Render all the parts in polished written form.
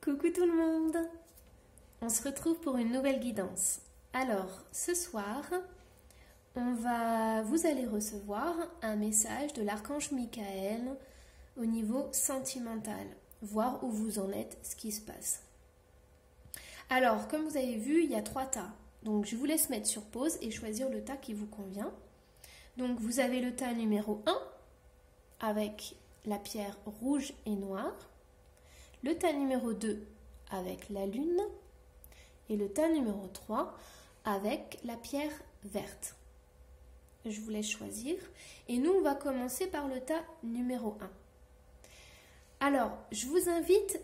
Coucou tout le monde! On se retrouve pour une nouvelle guidance. Alors, ce soir, vous allez recevoir un message de l'archange Michael au niveau sentimental, voir où vous en êtes, ce qui se passe. Alors, comme vous avez vu, il y a 3 tas. Donc, je vous laisse mettre sur pause et choisir le tas qui vous convient. Donc, vous avez le tas numéro 1 avec la pierre rouge et noire. Le tas numéro 2 avec la lune et le tas numéro 3 avec la pierre verte. Je vous laisse choisir et nous on va commencer par le tas numéro 1. Alors je vous invite,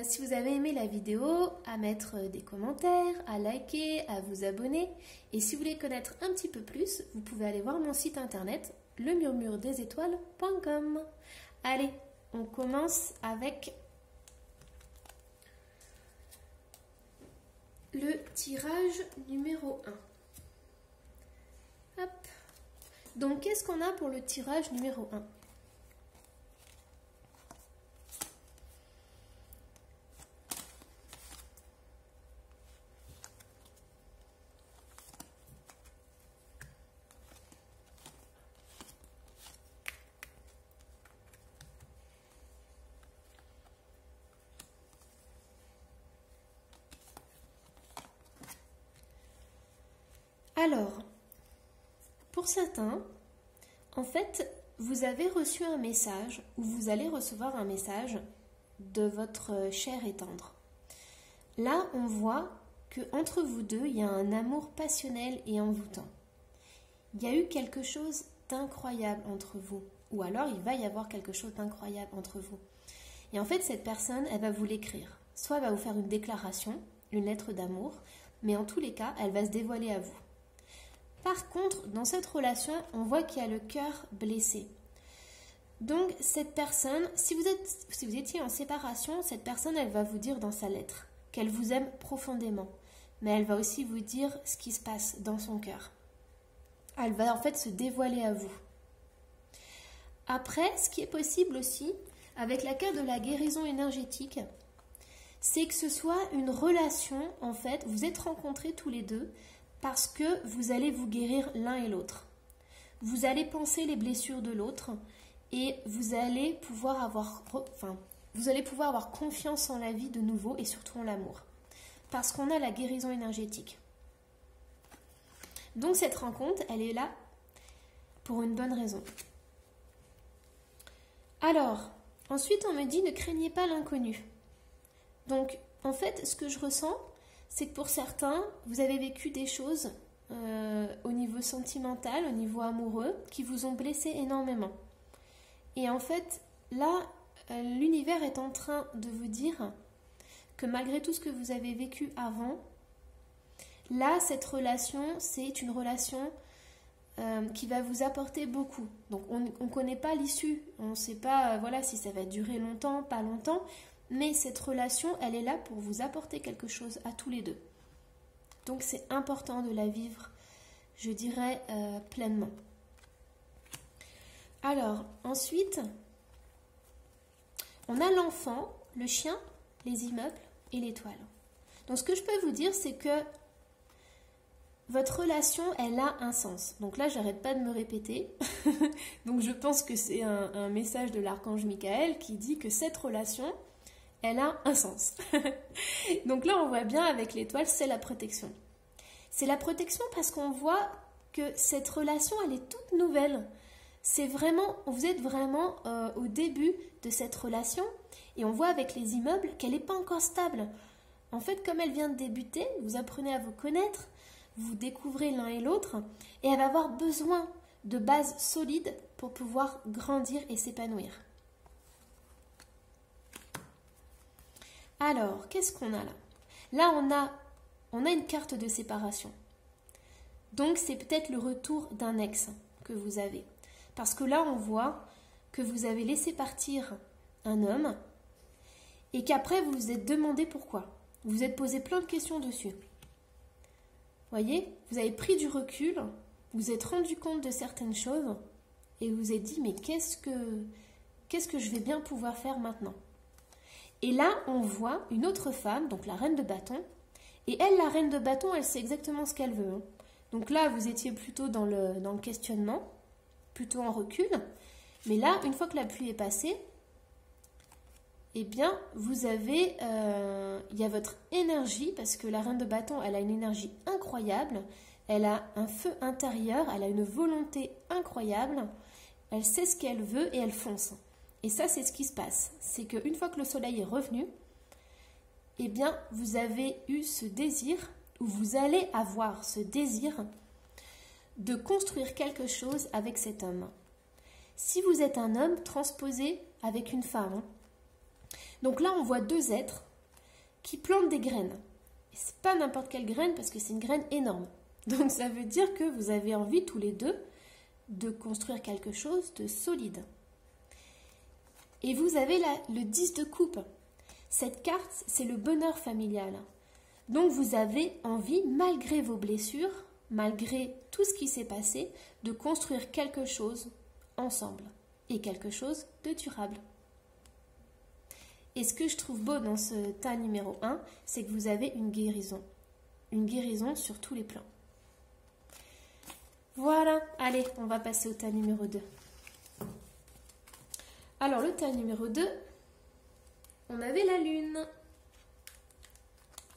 si vous avez aimé la vidéo, à mettre des commentaires, à liker, à vous abonner et si vous voulez connaître un petit peu plus, vous pouvez aller voir mon site internet lemurmuredesétoiles.com. Allez, on commence avec le tirage numéro 1. Hop. Donc, qu'est-ce qu'on a pour le tirage numéro 1? Alors, pour certains, en fait, vous avez reçu un message ou vous allez recevoir un message de votre cher et tendre. Là, on voit que entre vous deux, il y a un amour passionnel et envoûtant. Il y a eu quelque chose d'incroyable entre vous, ou alors il va y avoir quelque chose d'incroyable entre vous. Et en fait, cette personne, elle va vous l'écrire. Soit elle va vous faire une déclaration, une lettre d'amour, mais en tous les cas, elle va se dévoiler à vous. Par contre, dans cette relation, on voit qu'il y a le cœur blessé. Donc, cette personne, si vous étiez en séparation, cette personne, elle va vous dire dans sa lettre qu'elle vous aime profondément. Mais elle va aussi vous dire ce qui se passe dans son cœur. Elle va en fait se dévoiler à vous. Après, ce qui est possible aussi, avec la carte de la guérison énergétique, c'est que ce soit une relation, en fait, vous êtes rencontrés tous les deux, parce que vous allez vous guérir l'un et l'autre. Vous allez penser les blessures de l'autre et vous allez pouvoir avoir confiance en la vie de nouveau et surtout en l'amour. Parce qu'on a la guérison énergétique. Donc cette rencontre, elle est là pour une bonne raison. Alors, ensuite on me dit ne craignez pas l'inconnu. Donc en fait, ce que je ressens, c'est que pour certains, vous avez vécu des choses au niveau sentimental, au niveau amoureux, qui vous ont blessé énormément. Et en fait, là, l'univers est en train de vous dire que malgré tout ce que vous avez vécu avant, là, cette relation, c'est une relation qui va vous apporter beaucoup. Donc, on ne connaît pas l'issue, on ne sait pas si ça va durer longtemps, pas longtemps, mais cette relation, elle est là pour vous apporter quelque chose à tous les deux. Donc c'est important de la vivre, je dirais, pleinement. Alors, ensuite, on a l'enfant, le chien, les immeubles et l'étoile. Donc ce que je peux vous dire, c'est que votre relation, elle a un sens. Donc là, j'arrête pas de me répéter. Donc je pense que c'est un message de l'archange Michael qui dit que cette relation, elle a un sens. Donc là, on voit bien avec l'étoile, c'est la protection. C'est la protection parce qu'on voit que cette relation, elle est toute nouvelle. Vous êtes vraiment au début de cette relation et on voit avec les immeubles qu'elle n'est pas encore stable. En fait, comme elle vient de débuter, vous apprenez à vous connaître, vous découvrez l'un et l'autre et elle va avoir besoin de bases solides pour pouvoir grandir et s'épanouir. Alors, qu'est-ce qu'on a là? Là, on a une carte de séparation. Donc, c'est peut-être le retour d'un ex que vous avez. Parce que là, on voit que vous avez laissé partir un homme et qu'après, vous vous êtes demandé pourquoi. Vous vous êtes posé plein de questions dessus. Voyez, vous avez pris du recul, vous vous êtes rendu compte de certaines choses et vous vous êtes dit, mais qu'est-ce que je vais bien pouvoir faire maintenant? Et là, on voit une autre femme, donc la reine de bâton. Et elle, la reine de bâton, elle sait exactement ce qu'elle veut. Hein. Donc là, vous étiez plutôt dans le questionnement, plutôt en recul. Mais là, une fois que la pluie est passée, eh bien, vous avez, il y a votre énergie, parce que la reine de bâton, elle a une énergie incroyable, elle a un feu intérieur, elle a une volonté incroyable, elle sait ce qu'elle veut et elle fonce. Et ça, c'est ce qui se passe. C'est qu'une fois que le soleil est revenu, eh bien, vous avez eu ce désir, ou vous allez avoir ce désir de construire quelque chose avec cet homme. Si vous êtes un homme, transposé avec une femme. Hein. Donc là, on voit deux êtres qui plantent des graines. Et c'est pas n'importe quelle graine parce que c'est une graine énorme. Donc ça veut dire que vous avez envie tous les deux de construire quelque chose de solide. Et vous avez là le 10 de coupe. Cette carte, c'est le bonheur familial. Donc vous avez envie, malgré vos blessures, malgré tout ce qui s'est passé, de construire quelque chose ensemble. Et quelque chose de durable. Et ce que je trouve beau dans ce tas numéro 1, c'est que vous avez une guérison. Une guérison sur tous les plans. Voilà, allez, on va passer au tas numéro 2. Alors, le tas numéro 2, on avait la lune.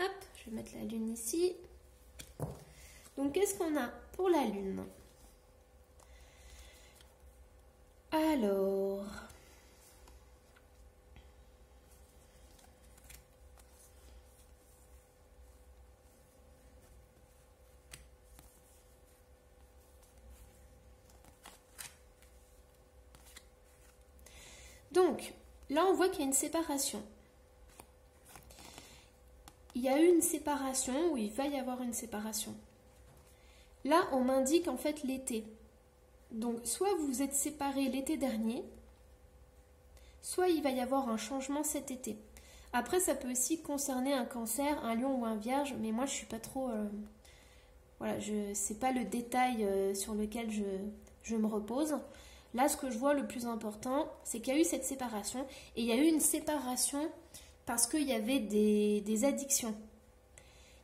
Hop, je vais mettre la lune ici. Donc, qu'est-ce qu'on a pour la lune? Alors... Donc, là, on voit qu'il y a une séparation. Il y a eu une séparation, ou il va y avoir une séparation. Là, on m'indique en fait l'été. Donc, soit vous vous êtes séparés l'été dernier, soit il va y avoir un changement cet été. Après, ça peut aussi concerner un cancer, un lion ou un vierge, mais moi, je ne suis pas trop... voilà, c'est pas le détail sur lequel je me repose. Là, ce que je vois le plus important, c'est qu'il y a eu cette séparation. Et il y a eu une séparation parce qu'il y avait des addictions.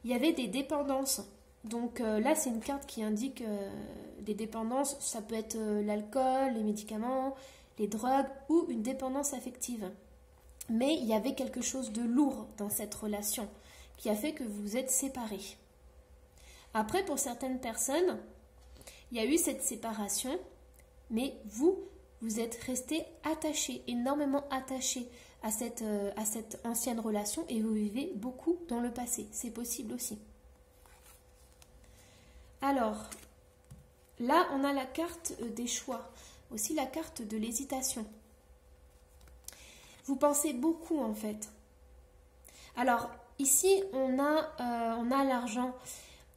Il y avait des dépendances. Donc là, c'est une carte qui indique des dépendances. Ça peut être l'alcool, les médicaments, les drogues ou une dépendance affective. Mais il y avait quelque chose de lourd dans cette relation qui a fait que vous vous êtes séparés. Après, pour certaines personnes, il y a eu cette séparation. Mais vous êtes restés attachés, énormément attachés à cette ancienne relation et vous vivez beaucoup dans le passé. C'est possible aussi. Alors, là, on a la carte des choix, aussi la carte de l'hésitation. Vous pensez beaucoup en fait. Alors, ici, on a l'argent.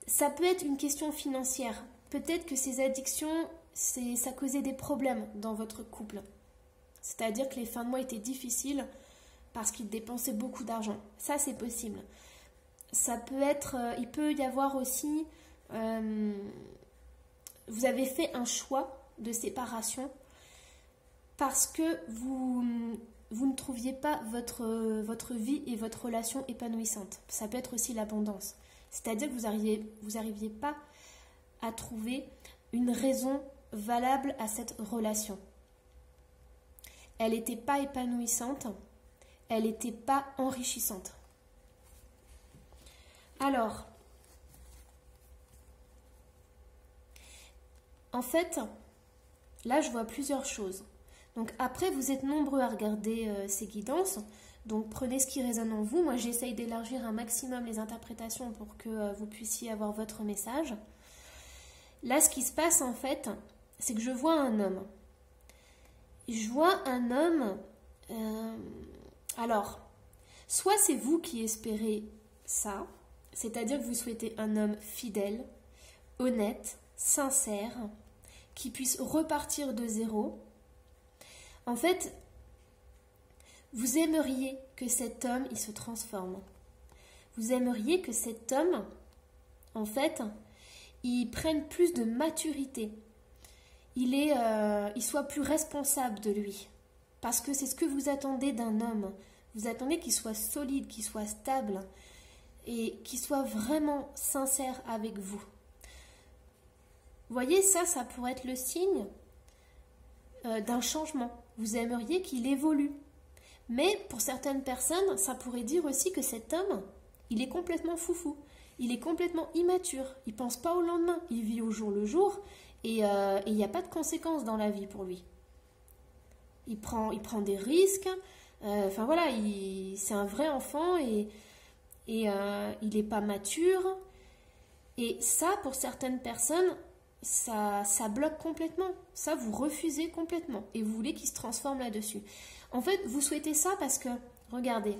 Ça peut être une question financière. Peut-être que ces addictions... ça causait des problèmes dans votre couple. C'est-à-dire que les fins de mois étaient difficiles parce qu'il dépensait beaucoup d'argent. Ça, c'est possible. Ça peut être... il peut y avoir aussi... vous avez fait un choix de séparation parce que vous ne trouviez pas votre vie et votre relation épanouissante. Ça peut être aussi l'abondance. C'est-à-dire que vous n'arriviez pas à trouver une raison valable à cette relation. Elle n'était pas épanouissante, elle n'était pas enrichissante. Alors, en fait, là je vois plusieurs choses. Donc après, vous êtes nombreux à regarder ces guidances, donc prenez ce qui résonne en vous. Moi j'essaye d'élargir un maximum les interprétations pour que vous puissiez avoir votre message. Là, ce qui se passe en fait, c'est que je vois un homme. Je vois un homme... alors, soit c'est vous qui espérez ça, c'est-à-dire que vous souhaitez un homme fidèle, honnête, sincère, qui puisse repartir de zéro. En fait, vous aimeriez que cet homme, il se transforme. Vous aimeriez que cet homme, en fait... il prenne plus de maturité, il soit plus responsable de lui, parce que c'est ce que vous attendez d'un homme. Vous attendez qu'il soit solide, qu'il soit stable et qu'il soit vraiment sincère avec vous. Vous voyez, ça pourrait être le signe d'un changement. Vous aimeriez qu'il évolue. Mais pour certaines personnes, ça pourrait dire aussi que cet homme, il est complètement foufou. Il est complètement immature. Il ne pense pas au lendemain. Il vit au jour le jour et il n'y a pas de conséquences dans la vie pour lui. Il prend des risques. Enfin voilà, c'est un vrai enfant et il n'est pas mature. Et ça, pour certaines personnes, ça bloque complètement. Ça, vous refusez complètement. Et vous voulez qu'il se transforme là-dessus. En fait, vous souhaitez ça parce que, regardez,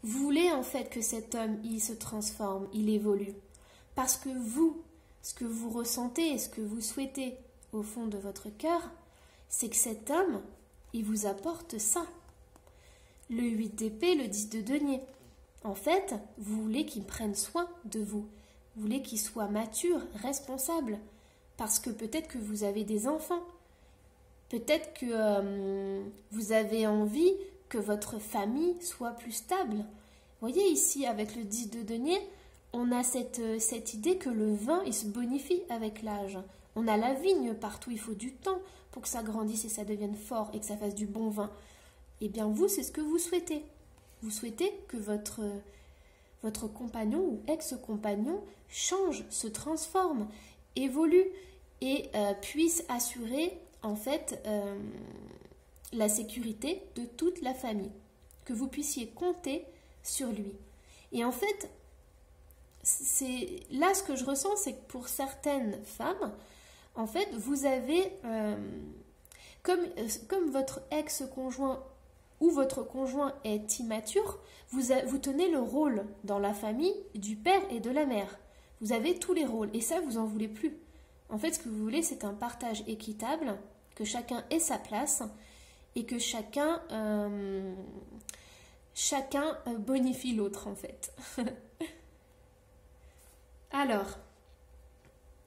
vous voulez en fait que cet homme, il se transforme, il évolue. Parce que vous, ce que vous ressentez et ce que vous souhaitez au fond de votre cœur, c'est que cet homme, il vous apporte ça. Le 8 d'épée, le 10 de denier. En fait, vous voulez qu'il prenne soin de vous. Vous voulez qu'il soit mature, responsable. Parce que peut-être que vous avez des enfants. Peut-être que vous avez envie que votre famille soit plus stable. Vous voyez ici, avec le 10 de denier, on a cette idée que le vin, il se bonifie avec l'âge. On a la vigne partout, il faut du temps pour que ça grandisse et ça devienne fort et que ça fasse du bon vin. Eh bien vous, c'est ce que vous souhaitez. Vous souhaitez que votre compagnon ou ex-compagnon change, se transforme, évolue et puisse assurer en fait la sécurité de toute la famille. Que vous puissiez compter sur lui. Et en fait, là ce que je ressens, c'est que pour certaines femmes, en fait, vous avez, comme votre ex-conjoint ou votre conjoint est immature, vous tenez le rôle dans la famille du père et de la mère. Vous avez tous les rôles et ça, vous n'en voulez plus. En fait, ce que vous voulez, c'est un partage équitable, que chacun ait sa place et que chacun bonifie l'autre, en fait. Alors,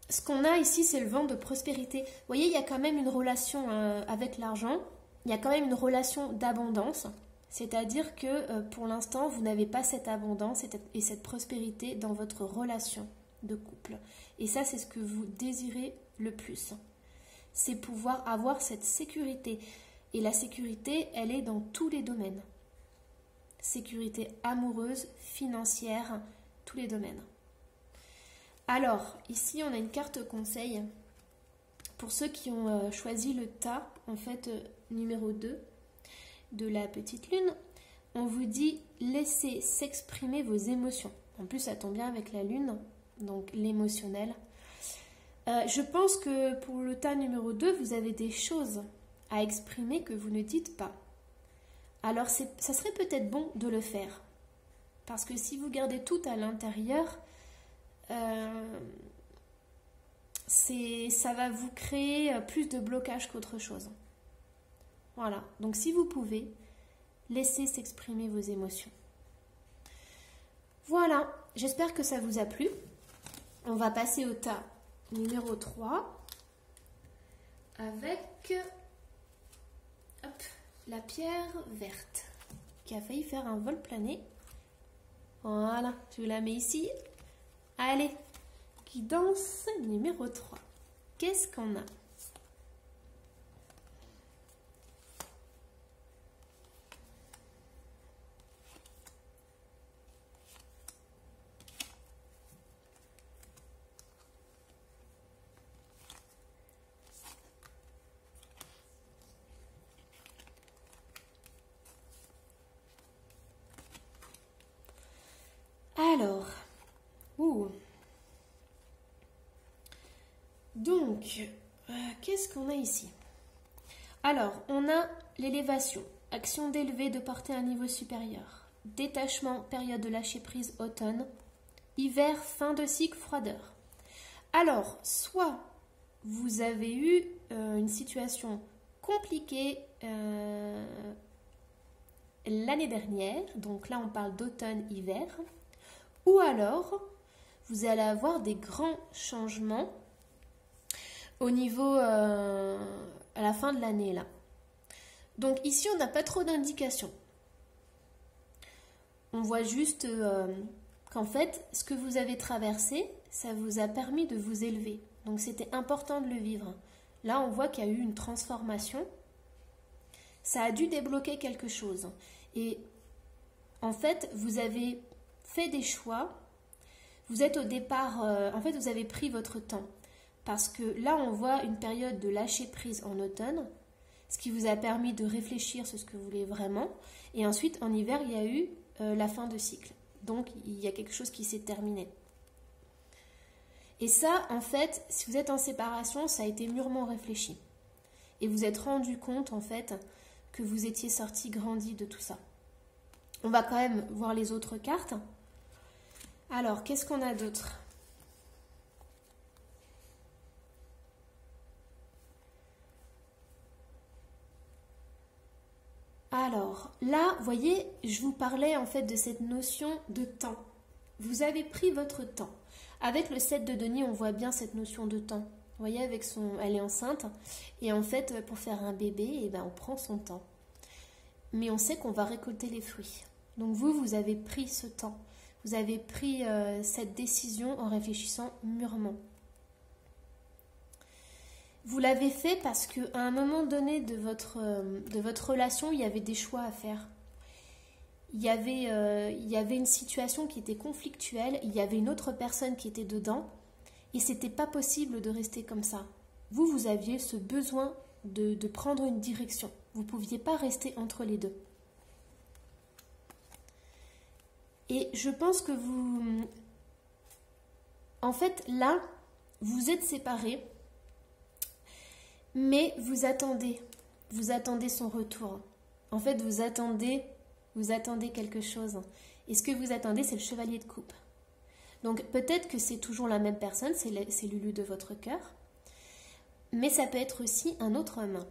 ce qu'on a ici, c'est le vent de prospérité. Vous voyez, il y a quand même une relation avec l'argent. Il y a quand même une relation d'abondance. C'est-à-dire que pour l'instant, vous n'avez pas cette abondance et cette prospérité dans votre relation de couple. Et ça, c'est ce que vous désirez le plus. C'est pouvoir avoir cette sécurité. Et la sécurité, elle est dans tous les domaines. Sécurité amoureuse, financière, tous les domaines. Alors, ici, on a une carte conseil. Pour ceux qui ont choisi le tas, en fait, numéro 2 de la petite lune, on vous dit laissez s'exprimer vos émotions. En plus, ça tombe bien avec la lune, donc l'émotionnel. Je pense que pour le tas numéro 2, vous avez des choses à exprimer que vous ne dites pas. Alors, ça serait peut-être bon de le faire. Parce que si vous gardez tout à l'intérieur, ça va vous créer plus de blocage qu'autre chose. Voilà, donc si vous pouvez, laissez s'exprimer vos émotions. Voilà, j'espère que ça vous a plu. On va passer au tas numéro 3 avec la pierre verte qui a failli faire un vol plané. Voilà, je la mets ici. Allez, guidance numéro 3. Qu'est-ce qu'on a ? Alors, donc, qu'est-ce qu'on a ici? Alors, on a l'élévation, action d'élever, de porter à un niveau supérieur, détachement, période de lâcher prise, automne, hiver, fin de cycle, froideur. Alors, soit vous avez eu une situation compliquée l'année dernière, donc là on parle d'automne-hiver, ou alors vous allez avoir des grands changements au niveau à la fin de l'année là. Donc ici on n'a pas trop d'indications. On voit juste qu'en fait, ce que vous avez traversé, ça vous a permis de vous élever. Donc c'était important de le vivre. Là, on voit qu'il y a eu une transformation. Ça a dû débloquer quelque chose. Et en fait, vous avez fait des choix. Vous êtes au départ, en fait, vous avez pris votre temps. Parce que là, on voit une période de lâcher prise en automne, ce qui vous a permis de réfléchir sur ce que vous voulez vraiment. Et ensuite, en hiver, il y a eu la fin de cycle. Donc, il y a quelque chose qui s'est terminé. Et ça, en fait, si vous êtes en séparation, ça a été mûrement réfléchi. Et vous êtes rendu compte, en fait, que vous étiez sorti grandi de tout ça. On va quand même voir les autres cartes. Alors, qu'est-ce qu'on a d'autre ? Alors, là, vous voyez, je vous parlais en fait de cette notion de temps. Vous avez pris votre temps. Avec le 7 de denier, on voit bien cette notion de temps. Vous voyez, elle est enceinte. Et en fait, pour faire un bébé, eh ben, on prend son temps. Mais on sait qu'on va récolter les fruits. Donc vous avez pris ce temps. Vous avez pris cette décision en réfléchissant mûrement. Vous l'avez fait parce qu'à un moment donné de votre relation, il y avait des choix à faire. Il y avait une situation qui était conflictuelle, il y avait une autre personne qui était dedans, et c'était pas possible de rester comme ça. Vous aviez ce besoin de prendre une direction. Vous ne pouviez pas rester entre les deux. Et je pense que en fait, là, vous êtes séparés, mais vous attendez son retour. En fait, vous attendez quelque chose. Et ce que vous attendez, c'est le chevalier de coupe. Donc peut-être que c'est toujours la même personne, c'est Lulu de votre cœur, mais ça peut être aussi un autre homme.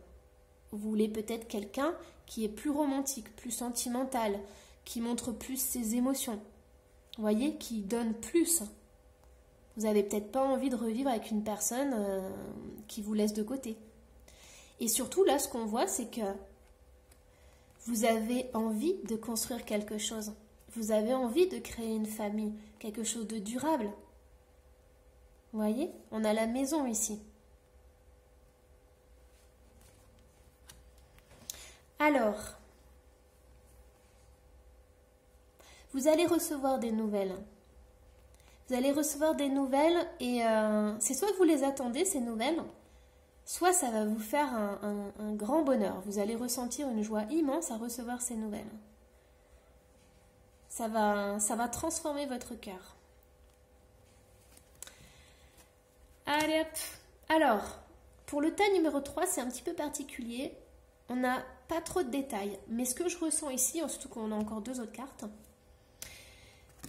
Vous voulez peut-être quelqu'un qui est plus romantique, plus sentimental, qui montre plus ses émotions. Vous voyez, qui donne plus. Vous n'avez peut-être pas envie de revivre avec une personne qui vous laisse de côté. Et surtout, là, ce qu'on voit, c'est que vous avez envie de construire quelque chose. Vous avez envie de créer une famille, quelque chose de durable. Vous voyez, on a la maison ici. Alors, vous allez recevoir des nouvelles. Vous allez recevoir des nouvelles et c'est soit que vous les attendez, ces nouvelles, soit ça va vous faire un grand bonheur. Vous allez ressentir une joie immense à recevoir ces nouvelles. Ça va transformer votre cœur. Allez hop. Alors, pour le tas numéro 3, c'est un petit peu particulier. On n'a pas trop de détails. Mais ce que je ressens ici, surtout qu'on a encore 2 autres cartes,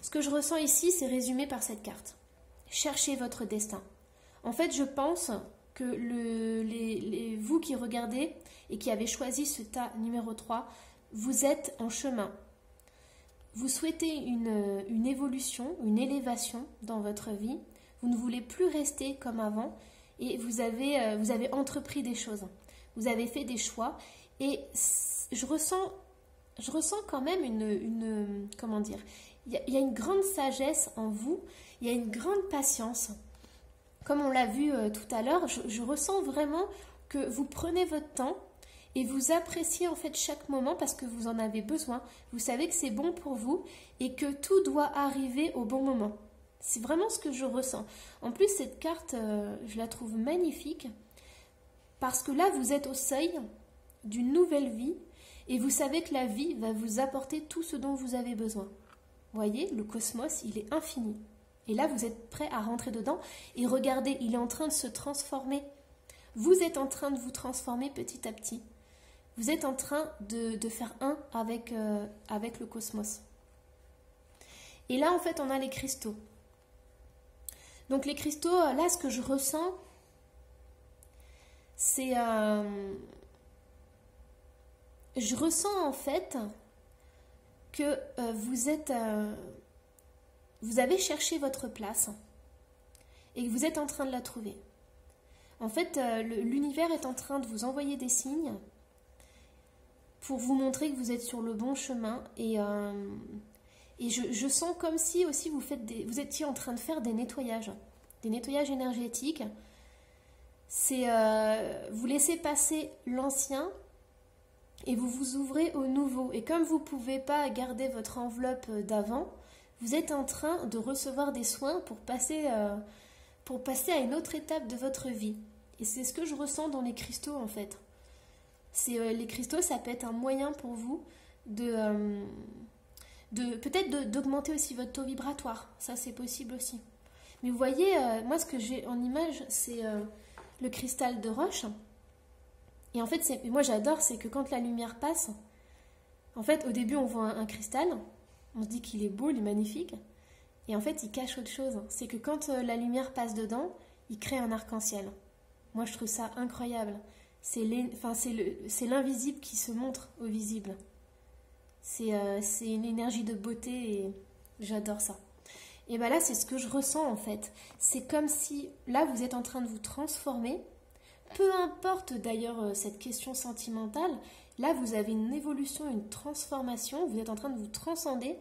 ce que je ressens ici, c'est résumé par cette carte. Cherchez votre destin. En fait, je pense que vous qui regardez et qui avez choisi ce tas numéro 3, vous êtes en chemin. Vous souhaitez une évolution, une élévation dans votre vie. Vous ne voulez plus rester comme avant et vous avez entrepris des choses. Vous avez fait des choix et je ressens quand même comment dire, il y a une grande sagesse en vous, il y a une grande patience. Comme on l'a vu tout à l'heure, je ressens vraiment que vous prenez votre temps et vous appréciez en fait chaque moment parce que vous en avez besoin. Vous savez que c'est bon pour vous et que tout doit arriver au bon moment. C'est vraiment ce que je ressens. En plus, cette carte, je la trouve magnifique parce que là, vous êtes au seuil d'une nouvelle vie et vous savez que la vie va vous apporter tout ce dont vous avez besoin. Vous voyez, le cosmos, il est infini. Et là, vous êtes prêt à rentrer dedans et regardez, il est en train de se transformer. Vous êtes en train de vous transformer petit à petit. Vous êtes en train de faire un avec le cosmos. Et là, en fait, on a les cristaux. Donc les cristaux, là, ce que je ressens, c'est... je ressens en fait que vous avez cherché votre place et que vous êtes en train de la trouver. En fait, l'univers est en train de vous envoyer des signes pour vous montrer que vous êtes sur le bon chemin et Et je sens comme si aussi vous étiez en train de faire des nettoyages énergétiques. C'est vous laissez passer l'ancien et vous vous ouvrez au nouveau. Et comme vous ne pouvez pas garder votre enveloppe d'avant, vous êtes en train de recevoir des soins pour passer à une autre étape de votre vie. Et c'est ce que je ressens dans les cristaux en fait. Les cristaux, ça peut être un moyen pour vous peut-être d'augmenter aussi votre taux vibratoire. Ça, c'est possible aussi. Mais vous voyez, moi, ce que j'ai en image, c'est le cristal de roche. Et en fait, moi, j'adore, c'est que quand la lumière passe, en fait, au début, on voit un cristal, on se dit qu'il est beau, il est magnifique, et en fait, il cache autre chose. C'est que quand la lumière passe dedans, il crée un arc-en-ciel. Moi, je trouve ça incroyable. C'est l'invisible qui se montre au visible. C'est une énergie de beauté et j'adore ça. Et bien là, c'est ce que je ressens en fait. C'est comme si, là, vous êtes en train de vous transformer. Peu importe d'ailleurs cette question sentimentale, là, vous avez une évolution, une transformation. Vous êtes en train de vous transcender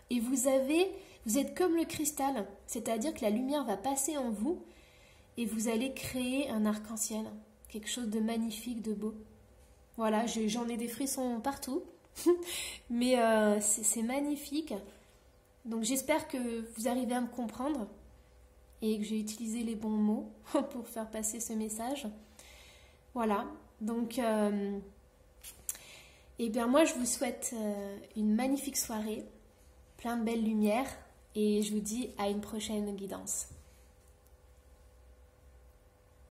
et vous êtes comme le cristal. C'est-à-dire que la lumière va passer en vous et vous allez créer un arc-en-ciel. Quelque chose de magnifique, de beau. Voilà, j'en ai des frissons partout. Mais c'est magnifique. Donc j'espère que vous arrivez à me comprendre et que j'ai utilisé les bons mots pour faire passer ce message. Voilà. Donc eh bien moi je vous souhaite une magnifique soirée, plein de belles lumières et je vous dis à une prochaine guidance.